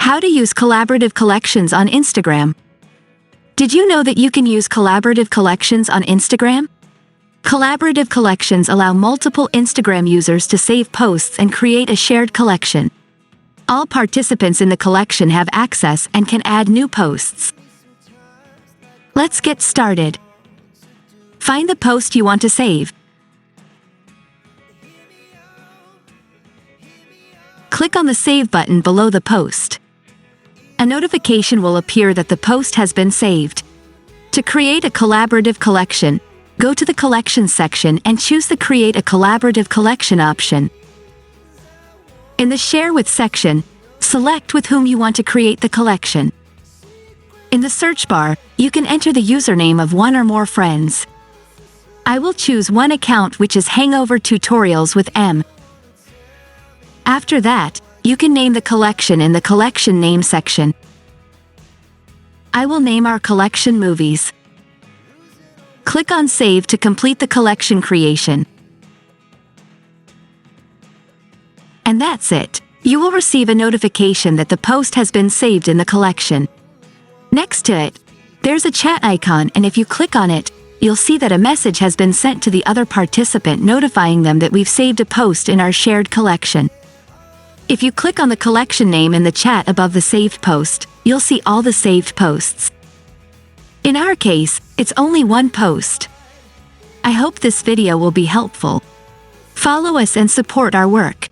How to use collaborative collections on Instagram. Did you know that you can use collaborative collections on Instagram? Collaborative collections allow multiple Instagram users to save posts and create a shared collection. All participants in the collection have access and can add new posts. Let's get started. Find the post you want to save. Click on the Save button below the post. A notification will appear that the post has been saved. To create a collaborative collection, go to the Collections section and choose the Create a Collaborative Collection option. In the Share With section, select with whom you want to create the collection. In the search bar, you can enter the username of one or more friends. I will choose one account, which is Hangover Tutorials with M. After that, you can name the collection in the Collection Name section. I will name our collection Movies. Click on Save to complete the collection creation. And that's it. You will receive a notification that the post has been saved in the collection. Next to it, there's a chat icon, and if you click on it, you'll see that a message has been sent to the other participant notifying them that we've saved a post in our shared collection. If you click on the collection name in the chat above the saved post, you'll see all the saved posts. In our case, it's only one post. I hope this video will be helpful. Follow us and support our work.